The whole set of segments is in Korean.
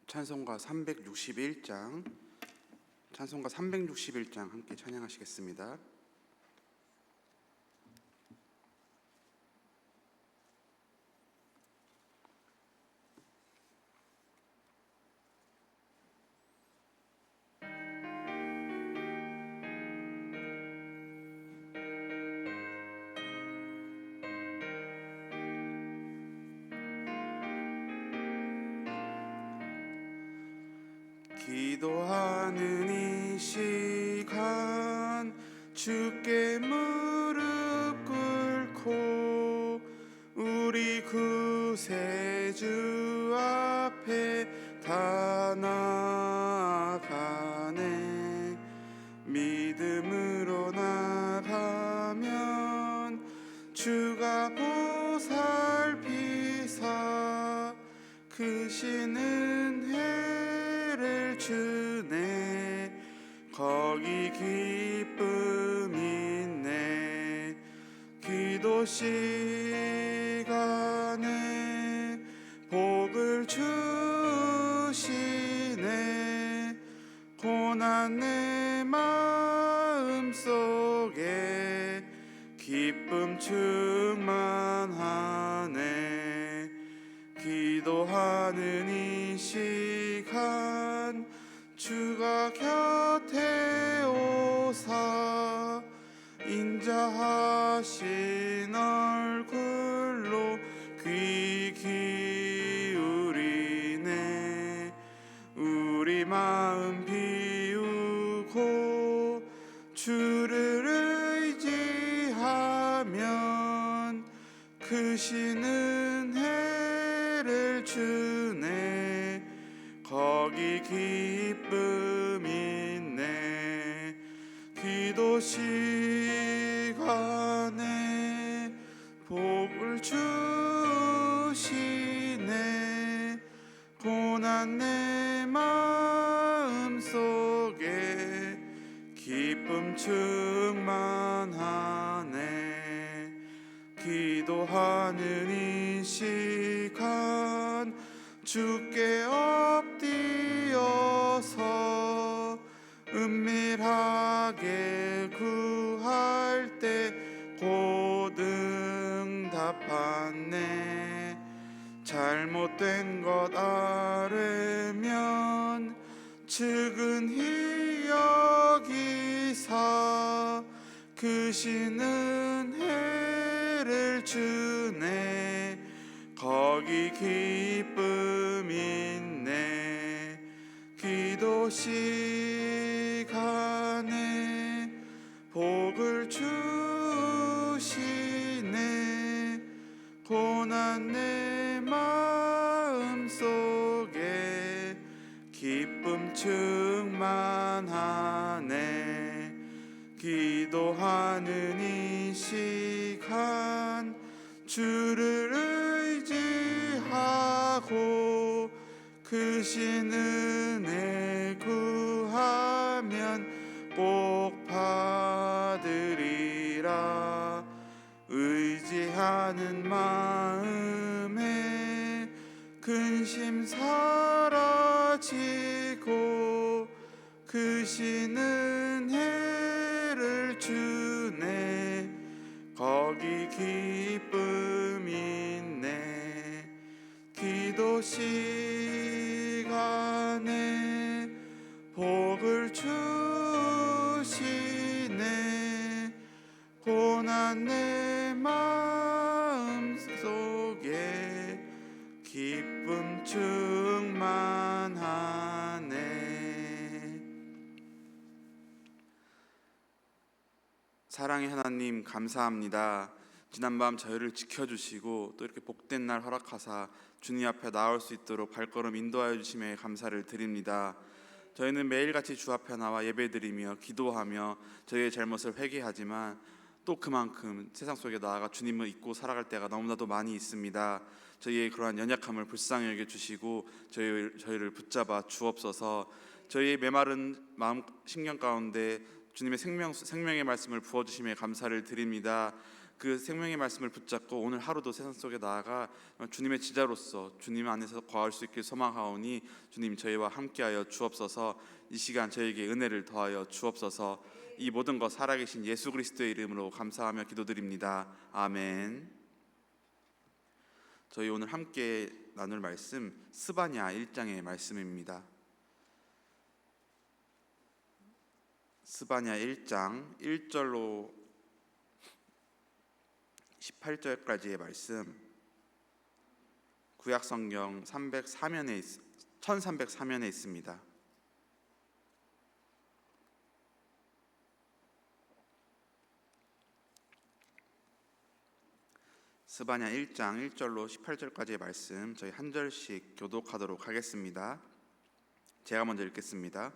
찬송가 361장 함께 찬양하시겠습니다. 기도하는 이 시간 주께 무릎 꿇고 우리 구세주 앞에 다 나아가네. 믿음으로 나가면 주가 보살피사 크신 은혜를 주네. 거기 기쁨 있네. 기도 시간에 복을 주시네. 고난 내 마음속에 기쁨 충만하네. 기도하는 이 시간 주가 곁에 오사 인자하신 얼굴로 귀 기울이네. 우리 마음 비우고 주를 의지하면 크신 은혜를 주네. 거기 기쁨 있네. 기도 시간에 복을 주시네. 고난 내 마음속에 기쁨 충만하네. 기도하는 이 시간 주께 엎드려서 은밀하게 구할 때 곧 응답하네. 잘못된 것 알으면 측은히 여기사 크신 은혜를 주네. 거기 기쁨 있네. 기도 시간에 복을 주시네. 고난 내 마음속에 기쁨 충만하네. 기도하는 이 시간 주를 의지하고 크신 은혜 구하면 꼭 받으리라. 의지하는 마음에 근심 사라지고 크신 은혜를 주네. 거기 기쁨 있네. 기도 시간에 복을 주시네. 고난 내 마음속에 기쁨 충만하네. 사랑의 하나님, 감사합니다. 지난밤 저희를 지켜주시고 또 이렇게 복된 날 허락하사 주님 앞에 나올 수 있도록 발걸음 인도하여 주심에 감사를 드립니다. 저희는 매일같이 주 앞에 나와 예배드리며 기도하며 저희의 잘못을 회개하지만 또 그만큼 세상 속에 나아가 주님을 잊고 살아갈 때가 너무나도 많이 있습니다. 저희의 그러한 연약함을 불쌍히 여겨주시고 저희를 붙잡아 주옵소서. 저희의 메마른 마음 심령 가운데 주님의 생명의 말씀을 부어주심에 감사를 드립니다. 그 생명의 말씀을 붙잡고 오늘 하루도 세상 속에 나아가 주님의 지자로서 주님 안에서 거할 수 있길 소망하오니 주님 저희와 함께하여 주옵소서. 이 시간 저에게 은혜를 더하여 주옵소서. 이 모든 것 살아계신 예수 그리스도의 이름으로 감사하며 기도드립니다. 아멘. 저희 오늘 함께 나눌 말씀 스바냐 1장의 말씀입니다. 스바냐 1장 1절로 18절까지의 말씀, 구약성경 1304면에 있습니다. 스바냐 1장 1절로 18절까지의 말씀 저희 한 절씩 교독하도록 하겠습니다. 제가 먼저 읽겠습니다.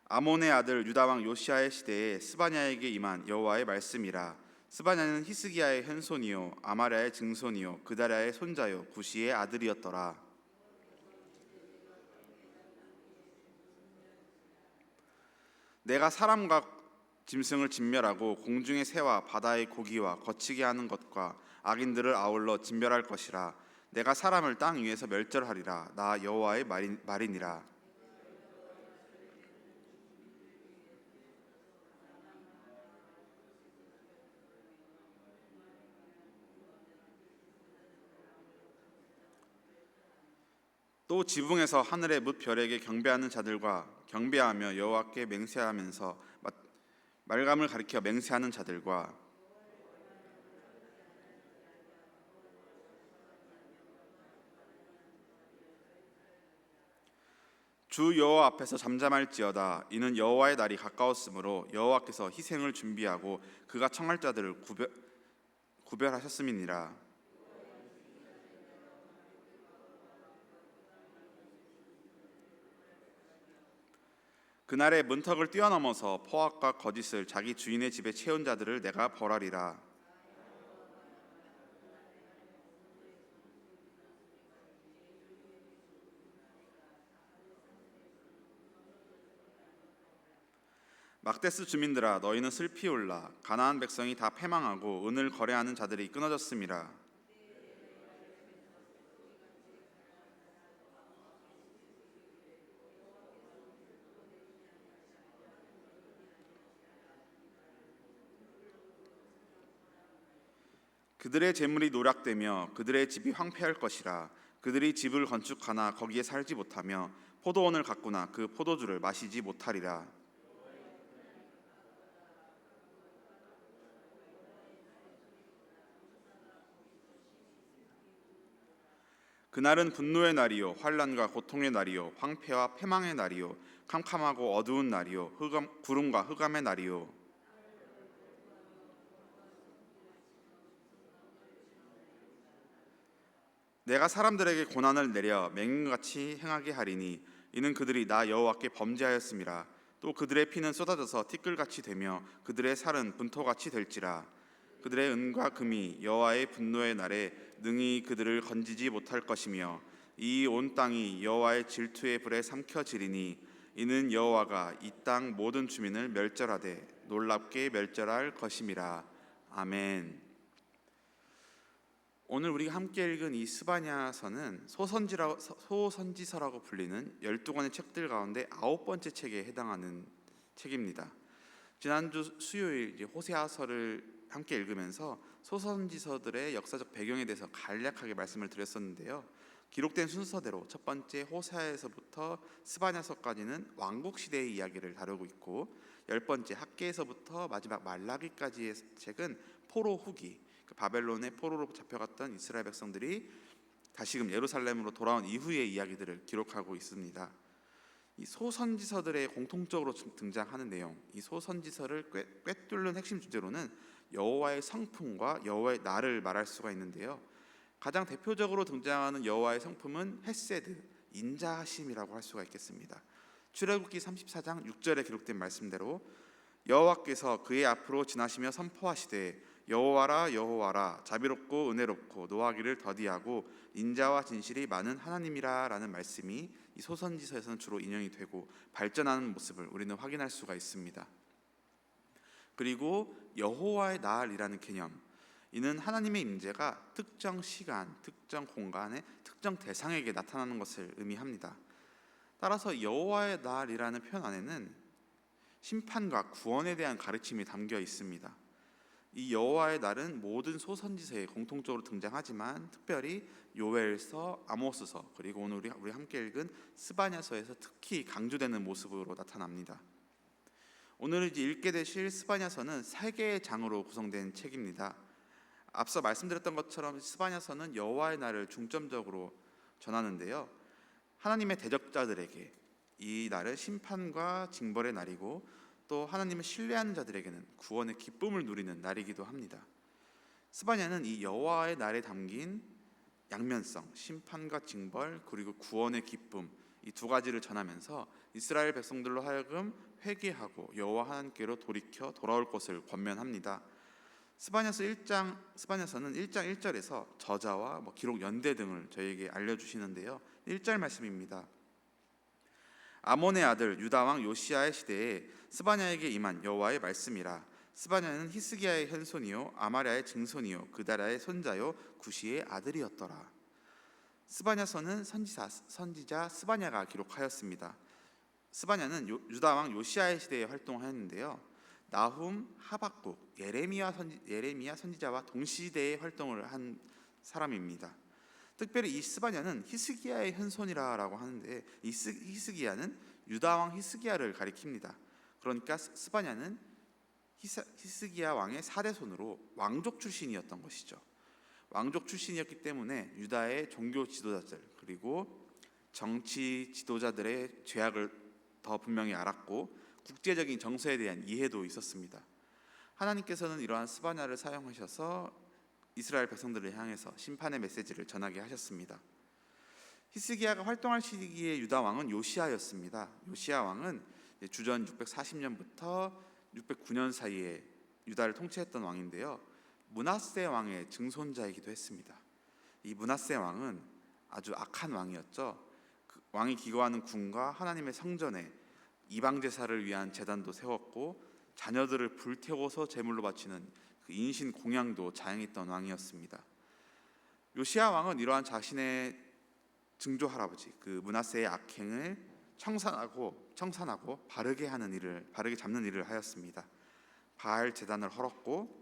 아몬의 아들 유다왕 요시아의 시대에 스바냐에게 임한 여호와의 말씀이라. 스바냐는 히스기야의 현손이요 아마랴의 증손이요 그다랴의 손자요 구시의 아들이었더라. 내가 사람과 짐승을 진멸하고 공중의 새와 바다의 고기와 거치게 하는 것과 악인들을 아울러 진멸할 것이라. 내가 사람을 땅 위에서 멸절하리라. 나 여호와의 말이니라. 또 지붕에서 하늘의 뭇별에게 경배하는 자들과 경배하며 여호와께 맹세하면서 말감을 가리켜 맹세하는 자들과 주 여호와 앞에서 잠잠할지어다. 이는 여호와의 날이 가까웠으므로 여호와께서 희생을 준비하고 그가 청할 자들을 구별하셨음이니라. 그날의 문턱을 뛰어넘어서 포악과 거짓을 자기 주인의 집에 채운 자들을 내가 벌하리라. 막데스 주민들아 너희는 슬피 울라. 가나안 백성이 다 패망하고 은을 거래하는 자들이 끊어졌음이라. 그들의 재물이 노략되며 그들의 집이 황폐할 것이라. 그들이 집을 건축하나 거기에 살지 못하며 포도원을 가꾸나 그 포도주를 마시지 못하리라. 그날은 분노의 날이요 환난과 고통의 날이요 황폐와 패망의 날이요 캄캄하고 어두운 날이요 구름과 흑암의 날이요. 내가 사람들에게 고난을 내려 맹인같이 행하게 하리니 이는 그들이 나 여호와께 범죄하였음이라. 또 그들의 피는 쏟아져서 티끌같이 되며 그들의 살은 분토같이 될지라. 그들의 은과 금이 여호와의 분노의 날에 능히 그들을 건지지 못할 것이며 이 온 땅이 여호와의 질투의 불에 삼켜지리니 이는 여호와가 이 땅 모든 주민을 멸절하되 놀랍게 멸절할 것임이라. 아멘. 오늘 우리가 함께 읽은 이 스바냐서는 소선지서라고 불리는 12권의 책들 가운데 9번째 책에 해당하는 책입니다. 지난주 수요일 호세아서를 함께 읽으면서 소선지서들의 역사적 배경에 대해서 간략하게 말씀을 드렸었는데요. 기록된 순서대로 첫 번째 호세아에서부터 스바냐서까지는 왕국 시대의 이야기를 다루고 있고 10번째 학개에서부터 마지막 말라기까지의 책은 포로 후기, 바벨론의 포로로 잡혀갔던 이스라엘 백성들이 다시금 예루살렘으로 돌아온 이후의 이야기들을 기록하고 있습니다. 이 소선지서들의 공통적으로 등장하는 내용, 이 소선지서를 꿰뚫는 핵심 주제로는 여호와의 성품과 여호와의 날을 말할 수가 있는데요. 가장 대표적으로 등장하는 여호와의 성품은 헤세드, 인자하심이라고 할 수가 있겠습니다. 출애굽기 34장 6절에 기록된 말씀대로 여호와께서 그의 앞으로 지나시며 선포하시되 여호와라 여호와라 자비롭고 은혜롭고 노하기를 더디하고 인자와 진실이 많은 하나님이라 라는 말씀이 이 소선지서에서는 주로 인용이 되고 발전하는 모습을 우리는 확인할 수가 있습니다. 그리고 여호와의 날이라는 개념, 이는 하나님의 임재가 특정 시간, 특정 공간에 특정 대상에게 나타나는 것을 의미합니다. 따라서 여호와의 날이라는 표현 안에는 심판과 구원에 대한 가르침이 담겨 있습니다. 이 여호와의 날은 모든 소선지서에 공통적으로 등장하지만 특별히 요엘서, 아모스서, 그리고 오늘 우리 함께 읽은 스바냐서에서 특히 강조되는 모습으로 나타납니다. 오늘 이제 읽게 되실 스바냐서는 3개의 장으로 구성된 책입니다. 앞서 말씀드렸던 것처럼 스바냐서는 여호와의 날을 중점적으로 전하는데요, 하나님의 대적자들에게 이 날은 심판과 징벌의 날이고 또 하나님을 신뢰하는 자들에게는 구원의 기쁨을 누리는 날이기도 합니다. 스바냐는 이 여호와의 날에 담긴 양면성, 심판과 징벌 그리고 구원의 기쁨, 이 두 가지를 전하면서 이스라엘 백성들로 하여금 회개하고 여호와 하나님께로 돌아올 것을 권면합니다. 스바냐서는 1장 1절에서 저자와 기록 연대 등을 저희에게 알려주시는데요, 1절 말씀입니다. 아몬의 아들 유다 왕 요시야의 시대에 스바냐에게 임한 여호와의 말씀이라. 스바냐는 히스기야의 현손이요 아마랴의 증손이요 그다랴의 손자요 구시의 아들이었더라. 스바냐서는 선지자 스바냐가 기록하였습니다. 스바냐는 유다 왕 요시야의 시대에 활동하였는데요, 나훔, 하박국, 예레미야 선지자와 동시대에 활동을 한 사람입니다. 특별히 이 스바냐는 히스기야의 현손이라고 하는데, 이 히스기야는 유다 왕 히스기야를 가리킵니다. 그러니까 스바냐는 히스기야 왕의 4대 손으로 왕족 출신이었던 것이죠. 왕족 출신이었기 때문에 유다의 종교 지도자들 그리고 정치 지도자들의 죄악을 더 분명히 알았고 국제적인 정서에 대한 이해도 있었습니다. 하나님께서는 이러한 스바냐를 사용하셔서 이스라엘 백성들을 향해서 심판의 메시지를 전하게 하셨습니다. 히스기야가 활동할 시기의 유다 왕은 요시야였습니다. 요시야 왕은 주전 640년부터 609년 사이에 유다를 통치했던 왕인데요, 므낫세 왕의 증손자이기도 했습니다. 이 므낫세 왕은 아주 악한 왕이었죠. 그 왕이 기거하는 궁과 하나님의 성전에 이방 제사를 위한 제단도 세웠고 자녀들을 불태워서 제물로 바치는 그 인신 공양도 자행했던 왕이었습니다. 요시야 왕은 이러한 자신의 증조 할아버지 그 므낫세의 악행을 청산하고 바르게 잡는 일을 하였습니다. 바알 제단을 헐었고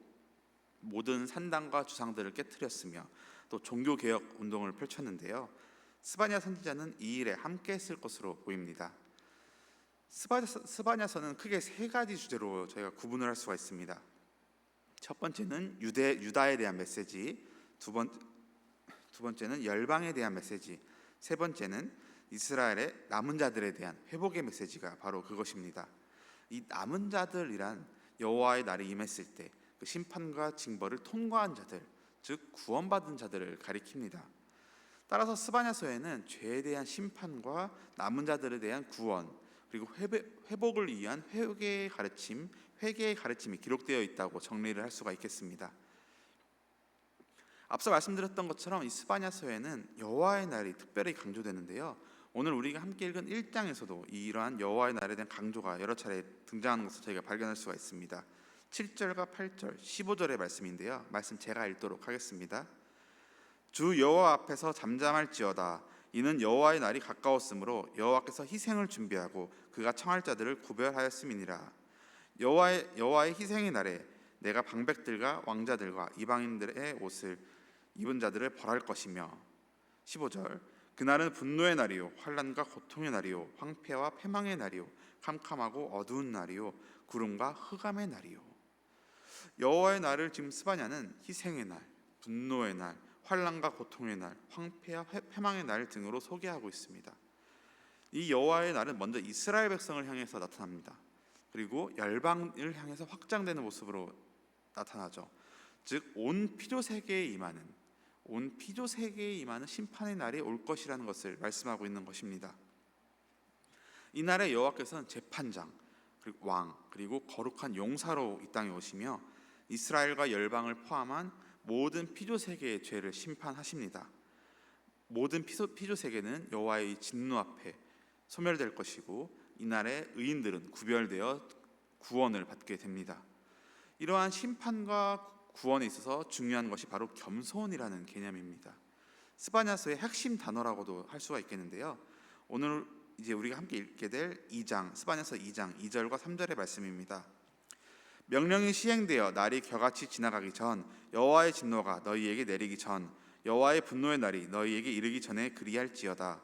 모든 산당과 주상들을 깨뜨렸으며 또 종교 개혁 운동을 펼쳤는데요, 스바냐 선지자는 이 일에 함께했을 것으로 보입니다. 스바냐서는 크게 3가지 주제로 저희가 구분을 할 수가 있습니다. 첫 번째는 유다에 대한 메시지, 두 번째는 열방에 대한 메시지, 세 번째는 이스라엘의 남은 자들에 대한 회복의 메시지가 바로 그것입니다. 이 남은 자들이란 여호와의 날이 임했을 때 그 심판과 징벌을 통과한 자들, 즉 구원받은 자들을 가리킵니다. 따라서 스바냐서에는 죄에 대한 심판과 남은 자들에 대한 구원 그리고 회복을 위한 회개의 가르침이 기록되어 있다고 정리를 할 수가 있겠습니다. 앞서 말씀드렸던 것처럼 이 스바냐서에는 여호와의 날이 특별히 강조되는데요, 오늘 우리가 함께 읽은 1장에서도 이러한 여호와의 날에 대한 강조가 여러 차례 등장하는 것을 저희가 발견할 수가 있습니다. 7절과 8절, 15절의 말씀인데요, 말씀 제가 읽도록 하겠습니다. 주 여호와 앞에서 잠잠할지어다. 이는 여호와의 날이 가까웠으므로 여호와께서 희생을 준비하고 그가 청할 자들을 구별하였음이니라. 여호와의 희생의 날에 내가 방백들과 왕자들과 이방인들의 옷을 입은 자들을 벌할 것이며. 15절, 그날은 분노의 날이요 환난과 고통의 날이요 황폐와 패망의 날이요 캄캄하고 어두운 날이요 구름과 흑암의 날이요. 여호와의 날을 지금 스바냐는 희생의 날, 분노의 날, 환난과 고통의 날, 황폐와 패망의 날 등으로 소개하고 있습니다. 이 여호와의 날은 먼저 이스라엘 백성을 향해서 나타납니다. 그리고 열방을 향해서 확장되는 모습으로 나타나죠. 즉 온 피조 세계에 임하는 심판의 날이 올 것이라는 것을 말씀하고 있는 것입니다. 이 날에 여호와께서는 재판장, 그리고 왕, 그리고 거룩한 용사로 이 땅에 오시며 이스라엘과 열방을 포함한 모든 피조 세계의 죄를 심판하십니다. 모든 피조 세계는 여호와의 진노 앞에 소멸될 것이고 이날에 의인들은 구별되어 구원을 받게 됩니다. 이러한 심판과 구원에 있어서 중요한 것이 바로 겸손이라는 개념입니다. 스바냐서의 핵심 단어라고도 할 수가 있겠는데요. 오늘 이제 우리가 함께 읽게 될 2장, 스바냐서 2장 2절과 3절의 말씀입니다. 명령이 시행되어 날이 겨같이 지나가기 전, 여호와의 진노가 너희에게 내리기 전, 여호와의 분노의 날이 너희에게 이르기 전에 그리할지어다.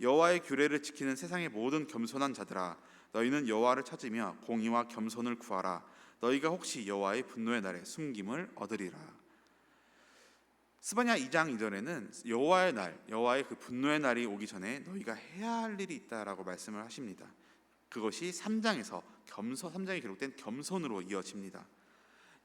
여호와의 규례를 지키는 세상의 모든 겸손한 자들아, 너희는 여호와를 찾으며 공의와 겸손을 구하라. 너희가 혹시 여호와의 분노의 날에 숨김을 얻으리라. 스바냐 2장 2절에는 여호와의 날, 여호와의 그 분노의 날이 오기 전에 너희가 해야 할 일이 있다라고 말씀을 하십니다. 그것이 3장에 기록된 겸손으로 이어집니다.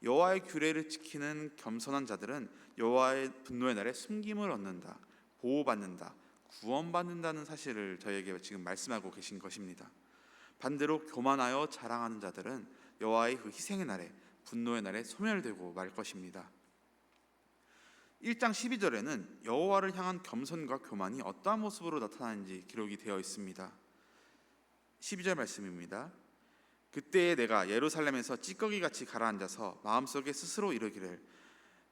여호와의 규례를 지키는 겸손한 자들은 여호와의 분노의 날에 숨김을 얻는다, 보호받는다, 구원받는다는 사실을 저희에게 지금 말씀하고 계신 것입니다. 반대로 교만하여 자랑하는 자들은 여호와의 그 희생의 날에, 분노의 날에 소멸되고 말 것입니다. 1장 12절에는 여호와를 향한 겸손과 교만이 어떠한 모습으로 나타나는지 기록이 되어 있습니다. 12절 말씀입니다. 그때에 내가 예루살렘에서 찌꺼기같이 가라앉아서 마음속에 스스로 이르기를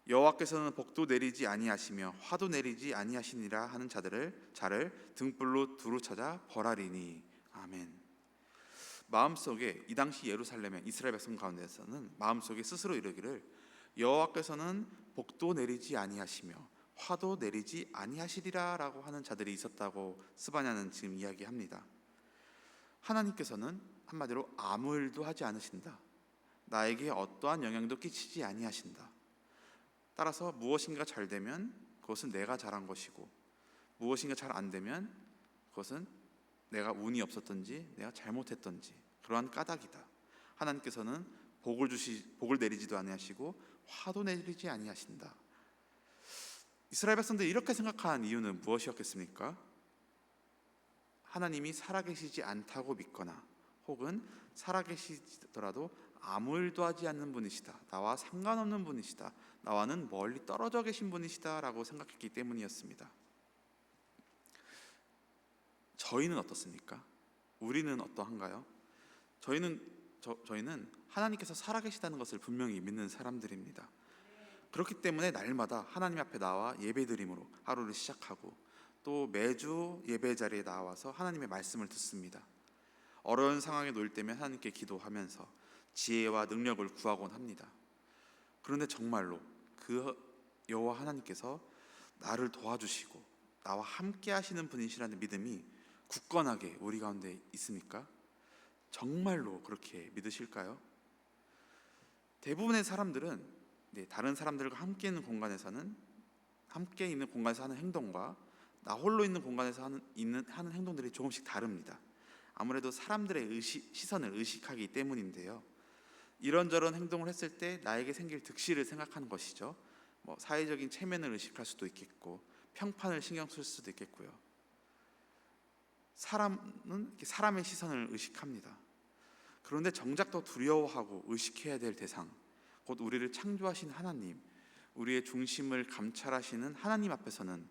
여호와께서는 복도 내리지 아니하시며 화도 내리지 아니하시니라 하는 자를 등불로 두루 찾아 벌하리니. 아멘. 마음속에, 이 당시 예루살렘의 이스라엘 백성 가운데서는 마음속에 스스로 이르기를 여호와께서는 복도 내리지 아니하시며 화도 내리지 아니하시리라라고 하는 자들이 있었다고 스바냐는 지금 이야기합니다. 하나님께서는 한마디로 아무 일도 하지 않으신다. 나에게 어떠한 영향도 끼치지 아니하신다. 따라서 무엇인가 잘 되면 그것은 내가 잘한 것이고, 무엇인가 잘 안 되면 그것은 내가 운이 없었던지 내가 잘못했던지 그러한 까닭이다. 하나님께서는 복을 내리지도 아니하시고 화도 내리지 아니하신다. 이스라엘 백성들이 이렇게 생각한 이유는 무엇이었겠습니까? 하나님이 살아계시지 않다고 믿거나 혹은 살아계시더라도 아무 일도 하지 않는 분이시다, 나와 상관없는 분이시다, 나와는 멀리 떨어져 계신 분이시다라고 생각했기 때문이었습니다. 저희는 어떻습니까? 우리는 어떠한가요? 저희는 하나님께서 살아계시다는 것을 분명히 믿는 사람들입니다. 그렇기 때문에 날마다 하나님 앞에 나와 예배드림으로 하루를 시작하고 또 매주 예배 자리에 나와서 하나님의 말씀을 듣습니다. 어려운 상황에 놓일 때면 하나님께 기도하면서 지혜와 능력을 구하곤 합니다. 그런데 정말로 그 여호와 하나님께서 나를 도와주시고 나와 함께 하시는 분이시라는 믿음이 굳건하게 우리 가운데 있습니까? 정말로 그렇게 믿으실까요? 대부분의 사람들은 다른 사람들과 함께 있는 공간에서 하는 행동과 나 홀로 있는 공간에서 하는 행동들이 조금씩 다릅니다. 아무래도 사람들의 시선을 의식하기 때문인데요. 이런저런 행동을 했을 때 나에게 생길 득실을 생각하는 것이죠. 사회적인 체면을 의식할 수도 있겠고 평판을 신경 쓸 수도 있겠고요. 사람은 사람의 시선을 의식합니다. 그런데 정작 더 두려워하고 의식해야 될 대상, 곧 우리를 창조하신 하나님, 우리의 중심을 감찰하시는 하나님 앞에서는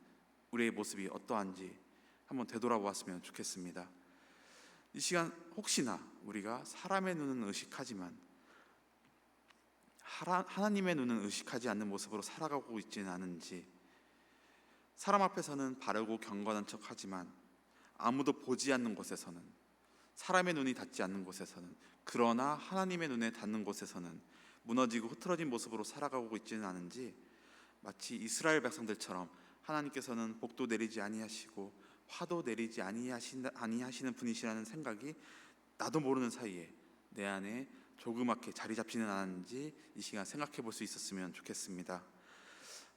우리의 모습이 어떠한지 한번 되돌아보았으면 좋겠습니다. 이 시간 혹시나 우리가 사람의 눈은 의식하지만 하나님의 눈은 의식하지 않는 모습으로 살아가고 있지는 않은지, 사람 앞에서는 바르고 경건한 척하지만 아무도 보지 않는 곳에서는, 사람의 눈이 닿지 않는 곳에서는, 그러나 하나님의 눈에 닿는 곳에서는 무너지고 흐트러진 모습으로 살아가고 있지는 않은지, 마치 이스라엘 백성들처럼 하나님께서는 복도 내리지 아니하시고 화도 내리지 아니하시는 분이시라는 생각이 나도 모르는 사이에 내 안에 조그맣게 자리 잡지는 않았는지 이 시간 생각해 볼 수 있었으면 좋겠습니다.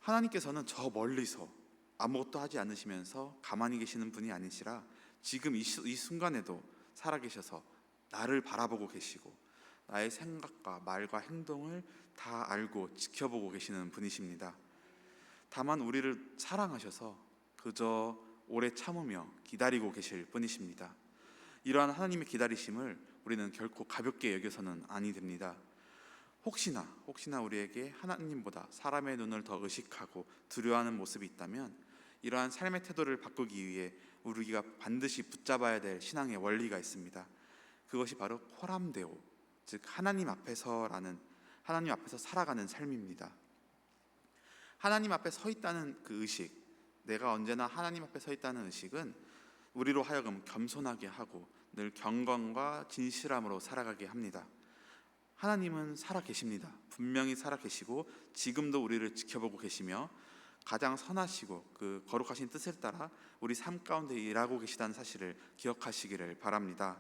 하나님께서는 저 멀리서 아무것도 하지 않으시면서 가만히 계시는 분이 아니시라 지금 이 순간에도 살아계셔서 나를 바라보고 계시고 나의 생각과 말과 행동을 다 알고 지켜보고 계시는 분이십니다. 다만 우리를 사랑하셔서 그저 오래 참으며 기다리고 계실 뿐이십니다. 이러한 하나님의 기다리심을 우리는 결코 가볍게 여겨서는 아니 됩니다. 혹시나 우리에게 하나님보다 사람의 눈을 더 의식하고 두려워하는 모습이 있다면 이러한 삶의 태도를 바꾸기 위해 우리가 반드시 붙잡아야 될 신앙의 원리가 있습니다. 그것이 바로 코람데오, 즉 하나님 앞에서라는 하나님 앞에서 살아가는 삶입니다. 하나님 앞에 서 있다는 그 의식, 내가 언제나 하나님 앞에 서 있다는 의식은 우리로 하여금 겸손하게 하고 늘 경건과 진실함으로 살아가게 합니다. 하나님은 살아계십니다. 분명히 살아계시고 지금도 우리를 지켜보고 계시며 가장 선하시고 그 거룩하신 뜻을 따라 우리 삶 가운데 일하고 계시다는 사실을 기억하시기를 바랍니다.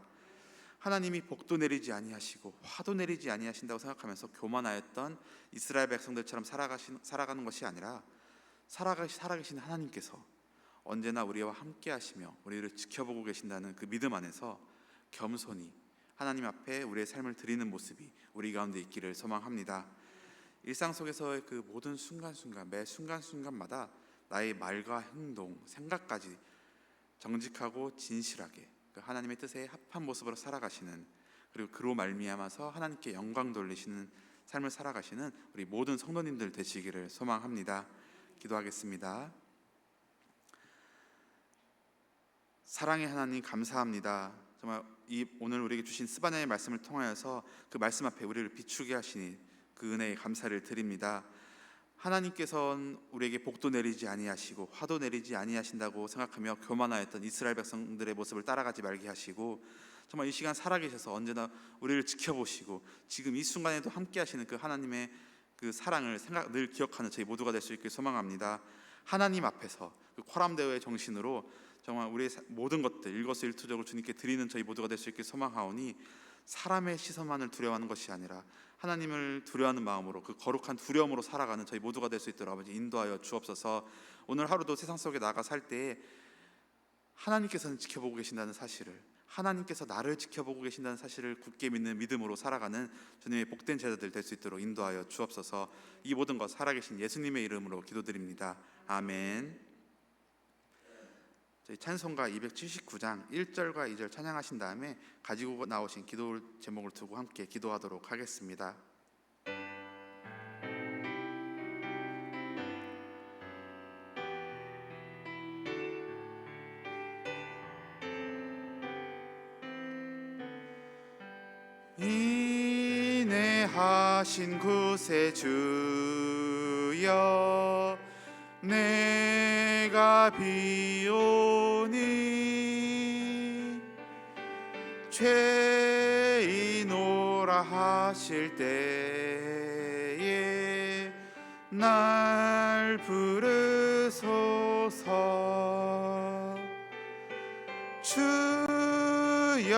하나님이 복도 내리지 아니하시고 화도 내리지 아니하신다고 생각하면서 교만하였던 이스라엘 백성들처럼 살아가는 것이 아니라 살아계신 하나님께서 언제나 우리와 함께 하시며 우리를 지켜보고 계신다는 그 믿음 안에서 겸손히 하나님 앞에 우리의 삶을 드리는 모습이 우리 가운데 있기를 소망합니다. 일상 속에서의 그 모든 순간순간, 매 순간순간마다 나의 말과 행동, 생각까지 정직하고 진실하게 그 하나님의 뜻에 합한 모습으로 살아가시는, 그리고 그로 말미암아서 하나님께 영광 돌리시는 삶을 살아가시는 우리 모든 성도님들 되시기를 소망합니다. 기도하겠습니다. 사랑의 하나님, 감사합니다. 정말 오늘 우리에게 주신 스바냐의 말씀을 통하여서 그 말씀 앞에 우리를 비추게 하시니 그 은혜에 감사를 드립니다. 하나님께서는 우리에게 복도 내리지 아니하시고 화도 내리지 아니하신다고 생각하며 교만하였던 이스라엘 백성들의 모습을 따라가지 말게 하시고, 정말 이 시간 살아계셔서 언제나 우리를 지켜보시고 지금 이 순간에도 함께 하시는 그 하나님의 그 사랑을 늘 기억하는 저희 모두가 될 수 있길 소망합니다. 하나님 앞에서 그 코람데오의 정신으로 정말 우리의 모든 것들 일거수일투족을 주님께 드리는 저희 모두가 될 수 있길 소망하오니, 사람의 시선만을 두려워하는 것이 아니라 하나님을 두려워하는 마음으로 그 거룩한 두려움으로 살아가는 저희 모두가 될 수 있도록 아버지 인도하여 주옵소서. 오늘 하루도 세상 속에 나가 살 때에 하나님께서는 지켜보고 계신다는 사실을, 하나님께서 나를 지켜보고 계신다는 사실을 굳게 믿는 믿음으로 살아가는 주님의 복된 제자들 될 수 있도록 인도하여 주옵소서. 이 모든 것 살아계신 예수님의 이름으로 기도드립니다. 아멘. 저희 찬송가 279장 1절과 2절 찬양하신 다음에 가지고 나오신 기도 제목을 두고 함께 기도하도록 하겠습니다. 인내하신 구세주여, 내가 비오니 죄인오라 하실 때에 날 부르소서. 주여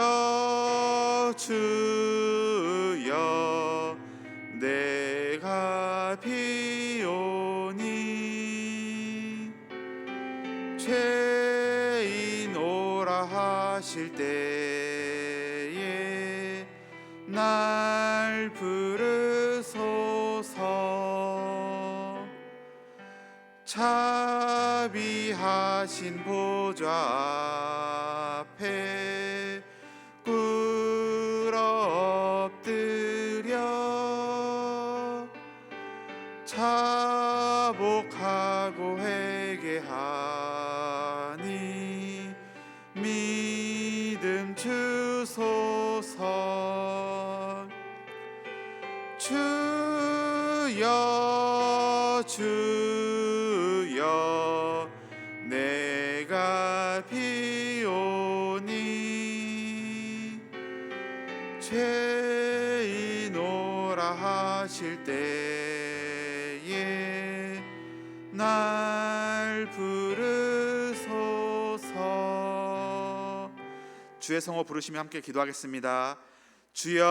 주여, 내가 비오니 죄인 오라 하실 때에 날 부르소서. 자비하신 보좌 앞에 꿇어 엎드려 자복하고 회개하니 믿음 주소서. 주여 주여, 내가 비오니 죄인 오라 하실 때에 날 부르소서. 주의 성호 부르시며 함께 기도하겠습니다. 주여.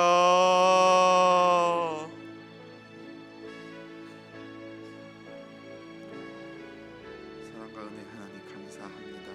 사랑과 은혜 하나님 감사합니다.